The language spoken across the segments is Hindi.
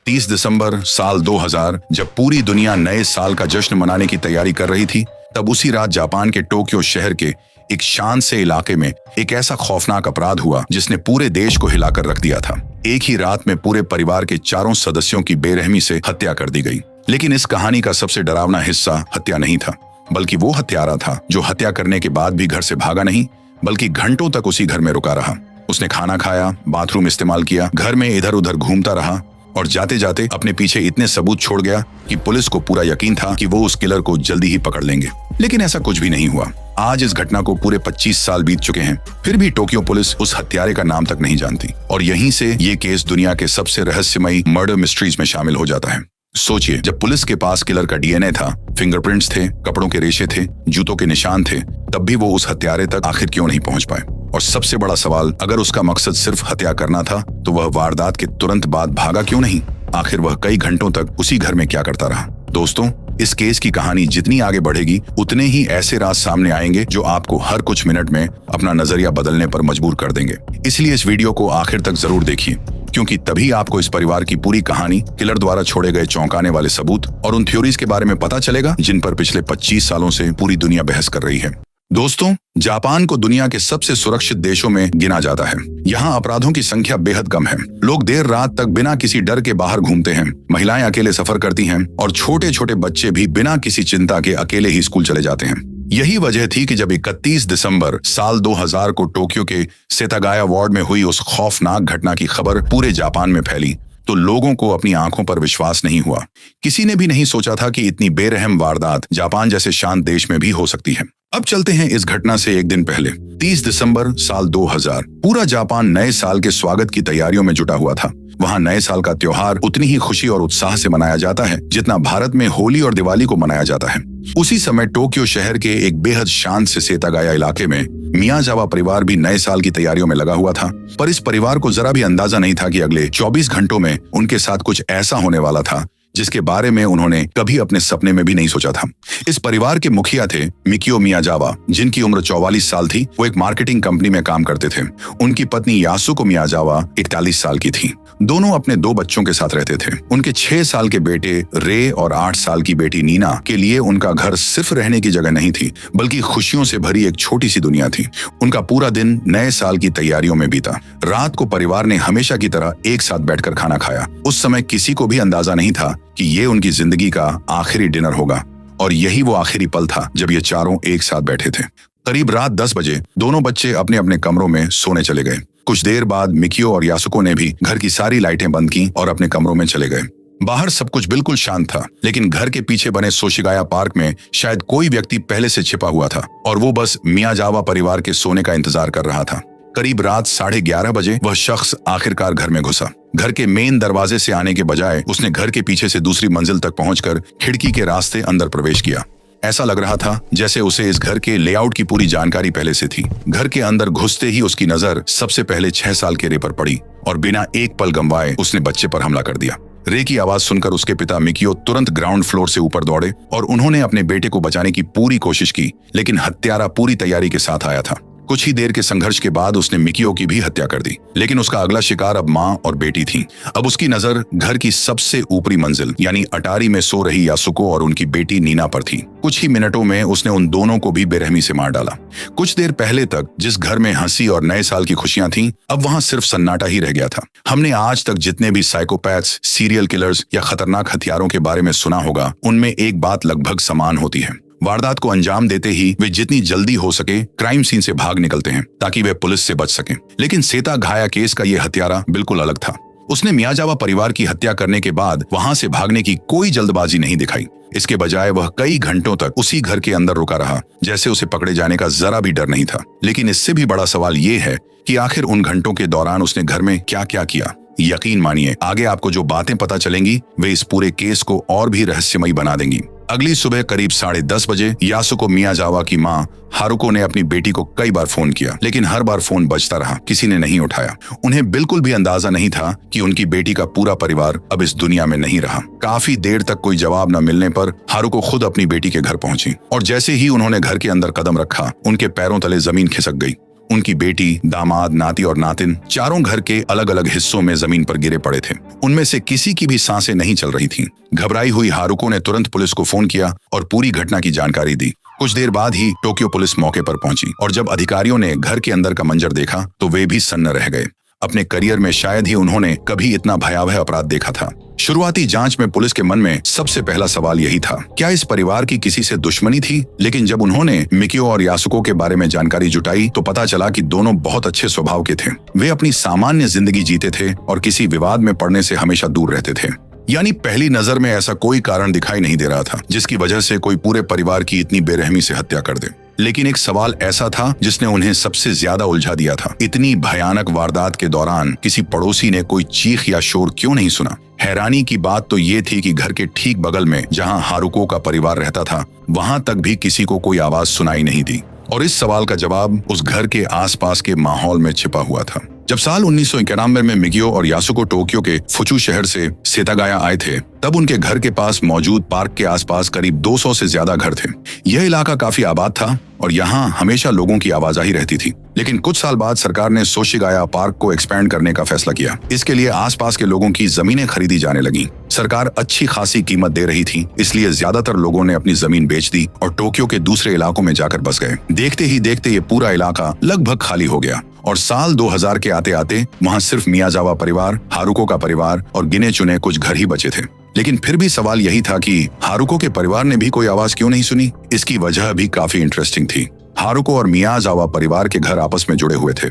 30 दिसंबर साल 2000 जब पूरी दुनिया नए साल का जश्न मनाने की तैयारी कर रही थी, तब उसी रात जापान के टोक्यो शहर के एक शांत से इलाके में एक ऐसा खौफनाक अपराध हुआ जिसने पूरे देश को हिलाकर रख दिया था। एक ही रात में पूरे परिवार के चारों सदस्यों की बेरहमी से हत्या कर दी गई। लेकिन इस कहानी का सबसे डरावना हिस्सा हत्या नहीं था, बल्कि वो हत्यारा था जो हत्या करने के बाद भी घर से भागा नहीं, बल्कि घंटों तक उसी घर में रुका रहा। उसने खाना खाया, बाथरूम इस्तेमाल किया, घर में इधर उधर घूमता रहा और जाते जाते अपने पीछे इतने सबूत छोड़ गया कि पुलिस को पूरा यकीन था कि वो उस किलर को जल्दी ही पकड़ लेंगे। लेकिन ऐसा कुछ भी नहीं हुआ। आज इस घटना को पूरे 25 साल बीत चुके हैं, फिर भी टोक्यो पुलिस उस हत्यारे का नाम तक नहीं जानती और यहीं से ये केस दुनिया के सबसे रहस्यमयी मर्डर मिस्ट्रीज में शामिल हो जाता है। सोचिए, जब पुलिस के पास किलर का डीएनए था, फिंगरप्रिंट्स थे, कपड़ों के रेशे थे, जूतों के निशान थे, तब भी वो उस हत्यारे तक आखिर क्यों नहीं पहुंच पाए? और सबसे बड़ा सवाल, अगर उसका मकसद सिर्फ हत्या करना था तो वह वारदात के तुरंत बाद भागा क्यों नहीं? आखिर वह कई घंटों तक उसी घर में क्या करता रहा? दोस्तों, इस केस की कहानी जितनी आगे बढ़ेगी उतने ही ऐसे राज सामने आएंगे जो आपको हर कुछ मिनट में अपना नजरिया बदलने पर मजबूर कर देंगे। इसलिए इस वीडियो को आखिर तक जरूर देखिए, क्योंकि तभी आपको इस परिवार की पूरी कहानी, किलर द्वारा छोड़े गए चौंकाने वाले सबूत और उन थ्योरीज के बारे में पता चलेगा जिन पर पिछले 25 सालों से पूरी दुनिया बहस कर रही है। दोस्तों, जापान को दुनिया के सबसे सुरक्षित देशों में गिना जाता है। यहाँ अपराधों की संख्या बेहद कम है। लोग देर रात तक बिना किसी डर के बाहर घूमते हैं, महिलाएं अकेले सफर करती हैं और छोटे छोटे बच्चे भी बिना किसी चिंता के अकेले ही स्कूल चले जाते हैं। यही वजह थी कि जब 31 दिसंबर साल 2000 को टोक्यो के सेतागाया वार्ड में हुई उस खौफनाक घटना की खबर पूरे जापान में फैली, तो लोगों को अपनी आंखों पर विश्वास नहीं हुआ। किसी ने भी नहीं सोचा था कि इतनी बेरहम वारदात जापान जैसे शांत देश में भी हो सकती है। अब चलते हैं इस घटना से एक दिन पहले, 30 दिसंबर साल 2000। पूरा जापान नए साल के स्वागत की तैयारियों में जुटा हुआ था। वहाँ नए साल का त्योहार उतनी ही खुशी और उत्साह से मनाया जाता है जितना भारत में होली और दिवाली को मनाया जाता है। उसी समय टोक्यो शहर के एक बेहद शांत से सेतागाया इलाके में मियाजावा परिवार भी नए साल की तैयारियों में लगा हुआ था। पर इस परिवार को जरा भी अंदाजा नहीं था कि अगले 24 घंटों में उनके साथ कुछ ऐसा होने वाला था जिसके बारे में उन्होंने कभी अपने सपने में भी नहीं सोचा था। इस परिवार के मुखिया थे मिकियो मियाजावा, जिनकी उम्र 44 साल थी। वो एक मार्केटिंग कंपनी में काम करते थे। उनकी पत्नी यासुको मियाजावा 41 साल की थी। दोनों अपने 2 बच्चों के साथ रहते थे। उनके 6 साल के बेटे रे और 8 साल की बेटी नीना के लिए उनका घर सिर्फ रहने की जगह नहीं थी, बल्कि खुशियों से भरी एक छोटी सी दुनिया थी। उनका पूरा दिन नए साल की तैयारियों में बीता। रात को परिवार ने हमेशा की तरह एक साथ बैठकर खाना खाया। उस समय किसी को भी अंदाजा नहीं था कि ये उनकी जिंदगी का आखिरी डिनर होगा, और यही वो आखिरी पल था जब ये चारों एक साथ बैठे थे। करीब रात 10 बजे दोनों बच्चे अपने अपने कमरों में सोने चले गए। कुछ देर बाद मिकियो और यासुको ने भी घर की सारी लाइटें बंद की और अपने कमरों में चले गए। बाहर सब कुछ बिल्कुल शांत था, लेकिन घर के पीछे बने सोशिगाया पार्क में शायद कोई व्यक्ति पहले से छिपा हुआ था और वो बस मियाजावा परिवार के सोने का इंतजार कर रहा था। करीब रात 11:30 बजे वह शख्स आखिरकार घर में घुसा। घर के मेन दरवाजे से आने के बजाय उसने घर के पीछे से दूसरी मंजिल तक पहुंचकर खिड़की के रास्ते अंदर प्रवेश किया। ऐसा लग रहा था जैसे उसे इस घर के लेआउट की पूरी जानकारी पहले से थी। घर के अंदर घुसते ही उसकी नजर सबसे पहले 6 साल के रे पर पड़ी और बिना एक पल गंवाए उसने बच्चे पर हमला कर दिया। रे की आवाज सुनकर उसके पिता मिकियो तुरंत ग्राउंड फ्लोर से ऊपर दौड़े और उन्होंने अपने बेटे को बचाने की पूरी कोशिश की, लेकिन हत्यारा पूरी तैयारी के साथ आया था। कुछ ही देर के संघर्ष के बाद उसने मिकियो की भी हत्या कर दी, लेकिन उसका अगला शिकार अब माँ और बेटी थी। अब उसकी नजर घर की सबसे ऊपरी मंजिल यानी अटारी में सो रही यासुको और उनकी बेटी नीना पर थी। कुछ ही मिनटों में उसने उन दोनों को भी बेरहमी से मार डाला। कुछ देर पहले तक जिस घर में हंसी और नए साल की खुशियां थीं, अब वहां सिर्फ सन्नाटा ही रह गया था। हमने आज तक जितने भी साइकोपैथ्स, सीरियल किलर्स या खतरनाक हथियारों के बारे में सुना होगा, उनमें एक बात लगभग समान होती है। वारदात को अंजाम देते ही वे जितनी जल्दी हो सके क्राइम सीन से भाग निकलते हैं ताकि वे पुलिस से बच सकें। लेकिन सेतागाया केस का ये हत्यारा बिल्कुल अलग था। उसने मियाजावा परिवार की हत्या करने के बाद वहां से भागने की कोई जल्दबाजी नहीं दिखाई। इसके बजाय वह कई घंटों तक उसी घर के अंदर रुका रहा, जैसे उसे पकड़े जाने का जरा भी डर नहीं था। लेकिन इससे भी बड़ा सवाल ये है कि आखिर उन घंटों के दौरान उसने घर में क्या क्या किया। यकीन मानिए, आगे आपको जो बातें पता चलेंगी वे इस पूरे केस को और भी रहस्यमयी बना देंगी। अगली सुबह करीब 10:30 बजे यासुको मियाजावा की माँ हारुको ने अपनी बेटी को कई बार फोन किया, लेकिन हर बार फोन बजता रहा, किसी ने नहीं उठाया। उन्हें बिल्कुल भी अंदाजा नहीं था कि उनकी बेटी का पूरा परिवार अब इस दुनिया में नहीं रहा। काफी देर तक कोई जवाब न मिलने पर हारुको खुद अपनी बेटी के घर पहुंची और जैसे ही उन्होंने घर के अंदर कदम रखा, उनके पैरों तले जमीन खिसक गई। उनकी बेटी, दामाद, नाती और नातिन चारों घर के अलग अलग हिस्सों में जमीन पर गिरे पड़े थे। उनमें से किसी की भी सांसें नहीं चल रही थीं। घबराई हुई हारुको ने तुरंत पुलिस को फोन किया और पूरी घटना की जानकारी दी। कुछ देर बाद ही टोक्यो पुलिस मौके पर पहुंची और जब अधिकारियों ने घर के अंदर का मंजर देखा तो वे भी सन्न रह गए। अपने करियर में शायद ही उन्होंने कभी इतना भयावह अपराध देखा था। शुरुआती जांच में पुलिस के मन में सबसे पहला सवाल यही था, क्या इस परिवार की किसी से दुश्मनी थी? लेकिन जब उन्होंने मिकियो और यासुको के बारे में जानकारी जुटाई तो पता चला कि दोनों बहुत अच्छे स्वभाव के थे। वे अपनी सामान्य जिंदगी जीते थे और किसी विवाद में पड़ने से हमेशा दूर रहते थे। यानी पहली नजर में ऐसा कोई कारण दिखाई नहीं दे रहा था जिसकी वजह से कोई पूरे परिवार की इतनी बेरहमी से हत्या कर दे। लेकिन एक सवाल ऐसा था जिसने उन्हें सबसे ज्यादा उलझा दिया था। इतनी भयानक वारदात के दौरान किसी पड़ोसी ने कोई चीख या शोर क्यों नहीं सुना? हैरानी की बात तो ये थी कि घर के ठीक बगल में जहां हारुको का परिवार रहता था वहां तक भी किसी को कोई आवाज सुनाई नहीं दी। और इस सवाल का जवाब उस घर के आसपास के माहौल में छिपा हुआ था। जब साल 1991 में मिकियो और यासुको टोक्यो के फुचू शहर से सेतागाया आए थे तब उनके घर के पास मौजूद पार्क के आसपास करीब 200 से ज्यादा घर थे। यह इलाका काफी आबाद था और यहाँ हमेशा लोगों की आवाजाही रहती थी। लेकिन कुछ साल बाद सरकार ने सोशिगाया पार्क को एक्सपेंड करने का फैसला किया। इसके लिए आसपास के लोगों की जमीनें खरीदी जाने लगी। सरकार अच्छी खासी कीमत दे रही थी, इसलिए ज्यादातर लोगों ने अपनी जमीन बेच दी और टोक्यो के दूसरे इलाकों में जाकर बस गए। देखते ही देखते ये पूरा इलाका लगभग खाली हो गया और साल 2000 के आते आते वहाँ सिर्फ मियाजावा परिवार, हारुको का परिवार और गिने चुने कुछ घर ही बचे थे। लेकिन फिर भी सवाल यही था कि हारुको के परिवार ने भी कोई आवाज क्यों नहीं सुनी? इसकी वजह भी काफी इंटरेस्टिंग थी। हारुको और मियाजावा परिवार के घर आपस में जुड़े हुए थे।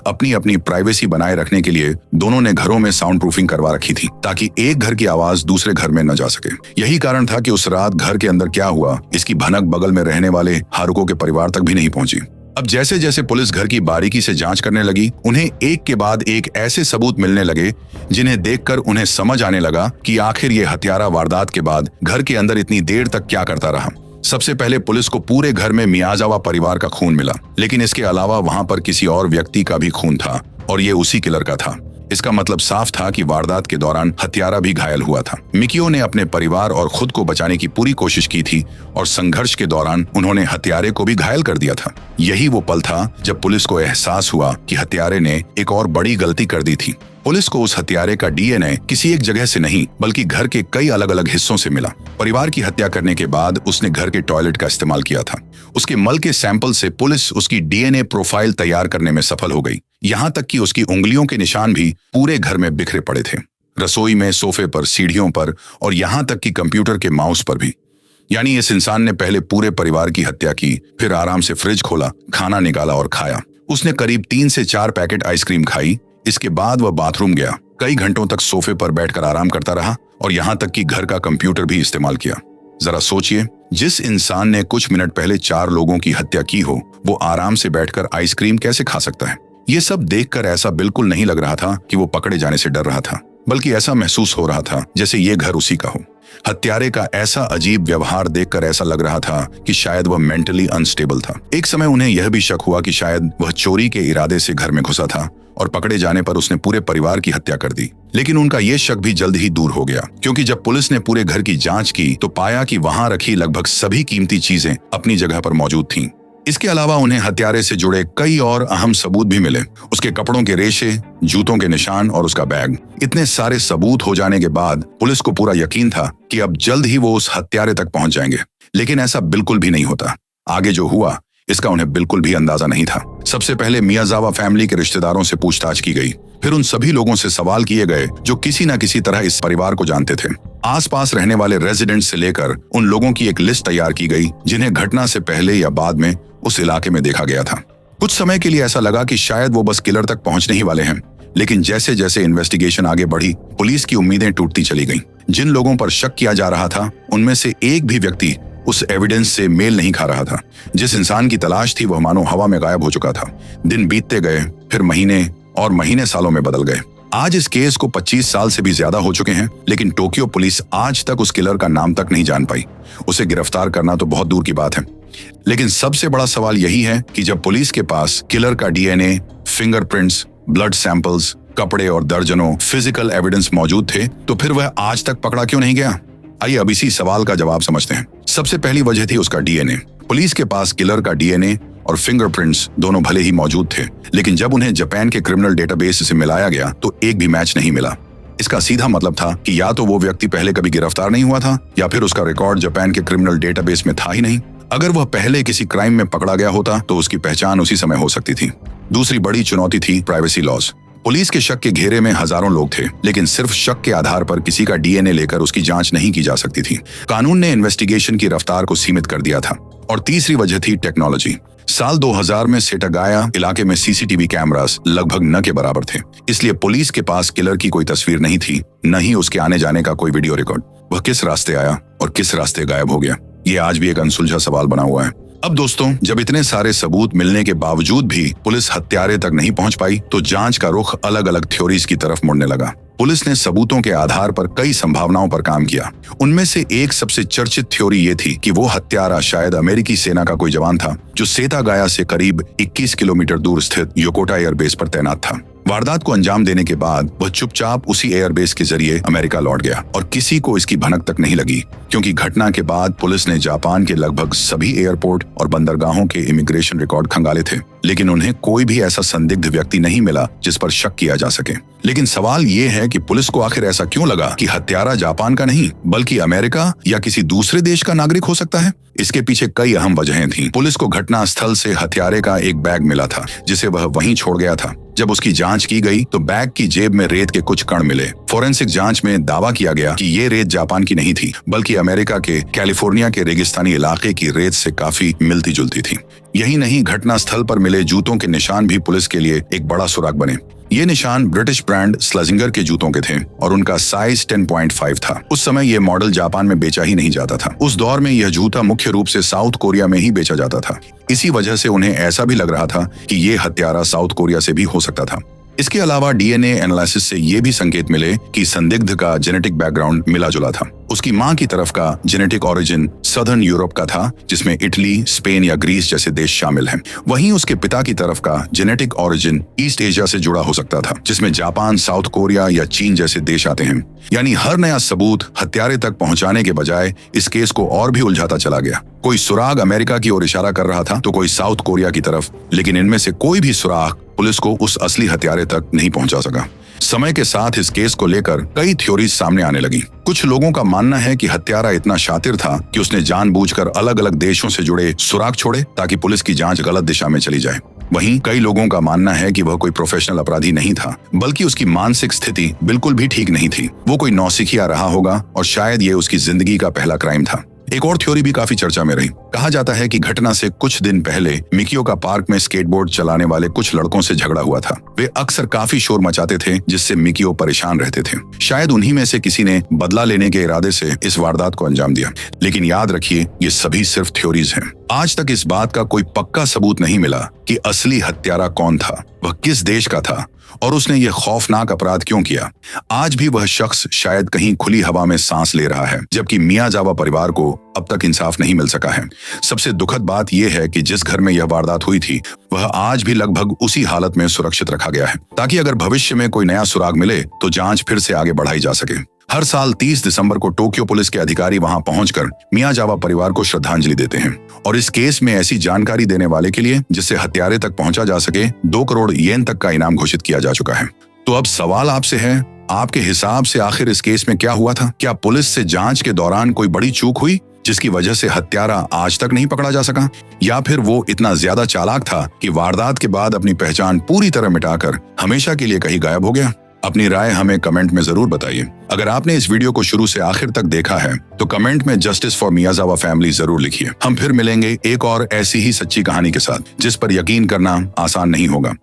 अपनी अपनी प्राइवेसी बनाए रखने के लिए दोनों ने घरों में साउंड प्रूफिंग करवा रखी थी ताकि एक घर की आवाज दूसरे घर में न जा सके। यही कारण था कि उस रात घर के अंदर क्या हुआ इसकी भनक बगल में रहने वाले हारुको के परिवार तक भी नहीं पहुंची। अब जैसे जैसे पुलिस घर की बारीकी से जांच करने लगी उन्हें एक के बाद एक ऐसे सबूत मिलने लगे जिन्हें देखकर उन्हें समझ आने लगा कि आखिर ये हत्यारा वारदात के बाद घर के अंदर इतनी देर तक क्या करता रहा। सबसे पहले पुलिस को पूरे घर में मियाजावा परिवार का खून मिला, लेकिन इसके अलावा वहां पर किसी और व्यक्ति का भी खून था और ये उसी किलर का था। इसका मतलब साफ था कि वारदात के दौरान हत्यारा भी घायल हुआ था। मिकियो ने अपने परिवार और खुद को बचाने की पूरी कोशिश की थी और संघर्ष के दौरान उन्होंने हत्यारे को भी घायल कर दिया था। यही वो पल था जब पुलिस को एहसास हुआ कि हत्यारे ने एक और बड़ी गलती कर दी थी। पुलिस को उस हत्यारे का डीएनए किसी एक जगह से नहीं बल्कि घर के कई अलग अलग हिस्सों से मिला। परिवार की हत्या करने के बाद उसने घर के टॉयलेट का इस्तेमाल किया था। उसके मल के सैंपल से पुलिस उसकी डीएनए प्रोफाइल तैयार करने में सफल हो गई। यहाँ तक कि उसकी उंगलियों के निशान भी पूरे घर में बिखरे पड़े थे, रसोई में, सोफे पर, सीढ़ियों पर और यहाँ तक कि कंप्यूटर के माउस पर भी। यानी इस इंसान ने पहले पूरे परिवार की हत्या की, फिर आराम से फ्रिज खोला, खाना निकाला और खाया। उसने करीब 3 से 4 पैकेट आइसक्रीम खाई। इसके बाद वह बाथरूम गया, कई घंटों तक सोफे पर बैठकर आराम करता रहा और यहाँ तक कि घर का कंप्यूटर भी इस्तेमाल किया। जरा सोचिए, जिस इंसान ने कुछ मिनट पहले 4 लोगों की हत्या की हो वो आराम से बैठकर आइसक्रीम कैसे खा सकता है? ये सब देखकर ऐसा बिल्कुल नहीं लग रहा था कि वो पकड़े जाने से डर रहा था, बल्कि ऐसा महसूस हो रहा था जैसे ये घर उसी का हो। हत्यारे का ऐसा अजीब व्यवहार देखकर ऐसा लग रहा था कि शायद वह मेंटली अनस्टेबल था। एक समय उन्हें यह भी शक हुआ कि शायद वह चोरी के इरादे से घर में घुसा था और पकड़े जाने पर उसने पूरे परिवार की हत्या कर दी। लेकिन उनका यह शक भी जल्द ही दूर हो गया, क्योंकि जब पुलिस ने पूरे घर की जांच की तो पाया कि वहां रखी लगभग सभी कीमती चीजें अपनी जगह पर मौजूद थीं। इसके अलावा उन्हें हत्यारे से जुड़े कई और अहम सबूत भी मिले। उसके कपड़ों के रेशे, जूतों के निशान और उसका बैग। इतने सारे सबूत हो जाने के बाद पुलिस को पूरा यकीन था कि अब जल्द ही वो उस हत्यारे तक पहुंच जाएंगे। लेकिन ऐसा बिल्कुल भी नहीं होता। आगे जो हुआ इसका उन्हें बिल्कुल भी अंदाजा नहीं था। सबसे पहले मियाजावा फैमिली के रिश्तेदारों से पूछताछ की गई। फिर उन सभी लोगों से सवाल किए गए जो किसी न किसी तरह इस परिवार को जानते थे। आसपास रहने वाले रेजिडेंट से लेकर उन लोगों की एक लिस्ट तैयार की गई जिन्हें घटना से पहले या बाद में उस इलाके में देखा गया था। कुछ समय के लिए ऐसा लगा कि शायद वो बस किलर तक पहुंचने ही वाले हैं, लेकिन जैसे जैसे इन्वेस्टिगेशन आगे बढ़ी पुलिस की उम्मीदें टूटती चली गईं। जिन लोगों पर शक किया जा रहा था उनमें से एक भी व्यक्ति उस एविडेंस से मेल नहीं खा रहा था। जिस इंसान की तलाश थी वह मानो हवा में गायब हो चुका था। दिन बीतते गए, फिर महीने और महीने सालों में बदल गए। आज इस केस को 25 साल से भी ज्यादा हो चुके हैं, लेकिन टोक्यो पुलिस आज तक उस किलर का नाम तक नहीं जान पाई। उसे गिरफ्तार करना तो बहुत दूर की बात है। लेकिन सबसे बड़ा सवाल यही है कि जब पुलिस के पास किलर का डीएनए, फिंगरप्रिंट्स, ब्लड सैंपल्स, कपड़े और दर्जनों फिजिकल एविडेंस मौजूद थे तो फिर वह आज तक पकड़ा क्यों नहीं गया? आइए अब इसी सवाल का जवाब समझते हैं। सबसे पहली वजह थी उसका डीएनए। पुलिस के पास किलर का डीएनए और फिंगरप्रिंट्स दोनों भले ही मौजूद थे, लेकिन जब उन्हें जापान के क्रिमिनल डेटाबेस से मिलाया गया तो एक भी मैच नहीं मिला। इसका सीधा मतलब था कि या तो वो व्यक्ति पहले कभी गिरफ्तार नहीं हुआ था या फिर उसका रिकॉर्ड जापान के क्रिमिनल डेटाबेस में था ही नहीं। अगर वह पहले किसी क्राइम में पकड़ा गया होता तो उसकी पहचान उसी समय हो सकती थी। दूसरी बड़ी चुनौती थी प्राइवेसी लॉज। पुलिस के शक के घेरे में हजारों लोग थे, लेकिन सिर्फ शक के आधार पर किसी का डीएनए लेकर उसकी जांच नहीं की जा सकती थी। कानून ने इन्वेस्टिगेशन की रफ्तार को सीमित कर दिया था। और तीसरी वजह थी टेक्नोलॉजी। साल 2000 में सेटागाया इलाके में सीसीटीवी कैमरास लगभग न के बराबर थे, इसलिए पुलिस के पास किलर की कोई तस्वीर नहीं थी, न ही उसके आने जाने का कोई वीडियो रिकॉर्ड। वह किस रास्ते आया और किस रास्ते गायब हो गया, ये आज भी एक अनसुलझा सवाल बना हुआ है। अब दोस्तों, जब इतने सारे सबूत मिलने के बावजूद भी पुलिस हत्यारे तक नहीं पहुंच पाई तो जांच का रुख अलग अलग थ्योरीज की तरफ मुड़ने लगा। पुलिस ने सबूतों के आधार पर कई संभावनाओं पर काम किया। उनमें से एक सबसे चर्चित थ्योरी ये थी कि वो हत्यारा शायद अमेरिकी सेना का कोई जवान था जो सेतागाया से करीब 21 किलोमीटर दूर स्थित योकोटा एयरबेस पर तैनात था। वारदात को अंजाम देने के बाद वह चुपचाप उसी एयरबेस के जरिए अमेरिका लौट गया और किसी को इसकी भनक तक नहीं लगी, क्योंकि घटना के बाद पुलिस ने जापान के लगभग सभी एयरपोर्ट और बंदरगाहों के इमिग्रेशन रिकॉर्ड खंगाले थे, लेकिन उन्हें कोई भी ऐसा संदिग्ध व्यक्ति नहीं मिला जिस पर शक किया जा सके। लेकिन सवाल ये है कि पुलिस को आखिर ऐसा क्यों लगा कि हत्यारा जापान का नहीं बल्कि अमेरिका या किसी दूसरे देश का नागरिक हो सकता है। इसके पीछे कई अहम वजहें थीं। पुलिस को घटना स्थल से हत्यारे का एक बैग मिला था जिसे वह वहीं छोड़ गया था। जब उसकी जांच की गई तो बैग की जेब में रेत के कुछ कण मिले। फोरेंसिक जांच में दावा किया गया कि ये रेत जापान की नहीं थी बल्कि अमेरिका के कैलिफोर्निया के रेगिस्तानी इलाके की रेत से काफी मिलती जुलती थी। यही नहीं, घटना स्थल पर मिले जूतों के निशान भी पुलिस के लिए एक बड़ा सुराग बने। ये निशान ब्रिटिश ब्रांड स्लजिंगर के जूतों के थे और उनका साइज 10.5 था। उस समय ये मॉडल जापान में बेचा ही नहीं जाता था। उस दौर में यह जूता मुख्य रूप से साउथ कोरिया में ही बेचा जाता था। इसी वजह से उन्हें ऐसा भी लग रहा था कि ये हत्यारा साउथ कोरिया से भी हो सकता था। इसके अलावा डीएनए एनालिसिस से ये भी संकेत मिले कि संदिग्ध का जेनेटिक बैकग्राउंड मिला जुला था। उसकी मां की तरफ का जेनेटिक ओरिजिन सदर्न यूरोप का था, जिसमें इटली, स्पेन या ग्रीस जैसे देश शामिल हैं। वहीं उसके पिता की तरफ का जेनेटिक ओरिजिन ईस्ट एशिया से जुड़ा हो सकता था, जिसमें जापान, साउथ कोरिया या चीन जैसे देश आते हैं। यानी हर नया सबूत हत्यारे तक पहुंचाने के बजाय इस केस को और भी उलझाता चला गया। कोई सुराग अमेरिका की ओर इशारा कर रहा था तो कोई साउथ कोरिया की तरफ, लेकिन इनमें से कोई भी सुराग पुलिस को उस असली हत्यारे तक नहीं पहुंचा सका। समय के साथ इस केस को लेकर कई थ्योरीज सामने आने लगी। कुछ लोगों का मानना है कि हत्यारा इतना शातिर था कि उसने जानबूझकर अलग अलग देशों से जुड़े सुराग छोड़े ताकि पुलिस की जांच गलत दिशा में चली जाए। वहीं कई लोगों का मानना है कि वह कोई प्रोफेशनल अपराधी नहीं था, बल्कि उसकी मानसिक स्थिति बिल्कुल भी ठीक नहीं थी। वो कोई नौसिखिया रहा होगा और शायद ये उसकी जिंदगी का पहला क्राइम था। एक और थ्योरी भी काफी चर्चा में रही। कहा जाता है कि घटना से कुछ दिन पहले मिकियोका पार्क में स्केटबोर्ड चलाने वाले कुछ लड़कों से झगड़ा हुआ था। वे अक्सर काफी शोर मचाते थे, जिससे मिकियो परेशान रहते थे। शायद उन्हीं में से किसी ने बदला लेने के इरादे से इस वारदात को अंजाम दिया। लेकिन याद रखिए, ये सभी सिर्फ थ्योरीज हैं। आज तक इस बात का कोई पक्का सबूत नहीं मिला कि असली हत्यारा कौन था, वह किस देश का था और उसने ये खौफनाक अपराध क्यों किया। आज भी वह शख्स शायद कहीं खुली हवा में सांस ले रहा है, जबकि मियाजावा परिवार को अब तक इंसाफ नहीं मिल सका है। सबसे दुखद बात यह है कि जिस घर में यह वारदात हुई थी वह आज भी लगभग उसी हालत में सुरक्षित रखा गया है, ताकि अगर भविष्य में कोई नया सुराग मिले तो जांच फिर से आगे बढ़ाई जा सके। हर साल 30 दिसंबर को टोक्यो पुलिस के अधिकारी वहां पहुंचकर मियाजावा परिवार को श्रद्धांजलि देते हैं और इस केस में ऐसी जानकारी देने वाले के लिए जिससे हत्यारे तक पहुंचा जा सके 2 करोड़ येन तक का इनाम घोषित किया जा चुका है। तो अब सवाल आपसे है, आपके हिसाब से आखिर इस केस में क्या हुआ था? क्या पुलिस से जांच के दौरान कोई बड़ी चूक हुई जिसकी वजह से हत्यारा आज तक नहीं पकड़ा जा सका, या फिर वो इतना ज्यादा चालाक था कि वारदात के बाद अपनी पहचान पूरी तरह मिटाकर हमेशा के लिए कहीं गायब हो गया? अपनी राय हमें कमेंट में जरूर बताइए। अगर आपने इस वीडियो को शुरू से आखिर तक देखा है तो कमेंट में जस्टिस फॉर मियाजावा फैमिली जरूर लिखिए। हम फिर मिलेंगे एक और ऐसी ही सच्ची कहानी के साथ जिस पर यकीन करना आसान नहीं होगा।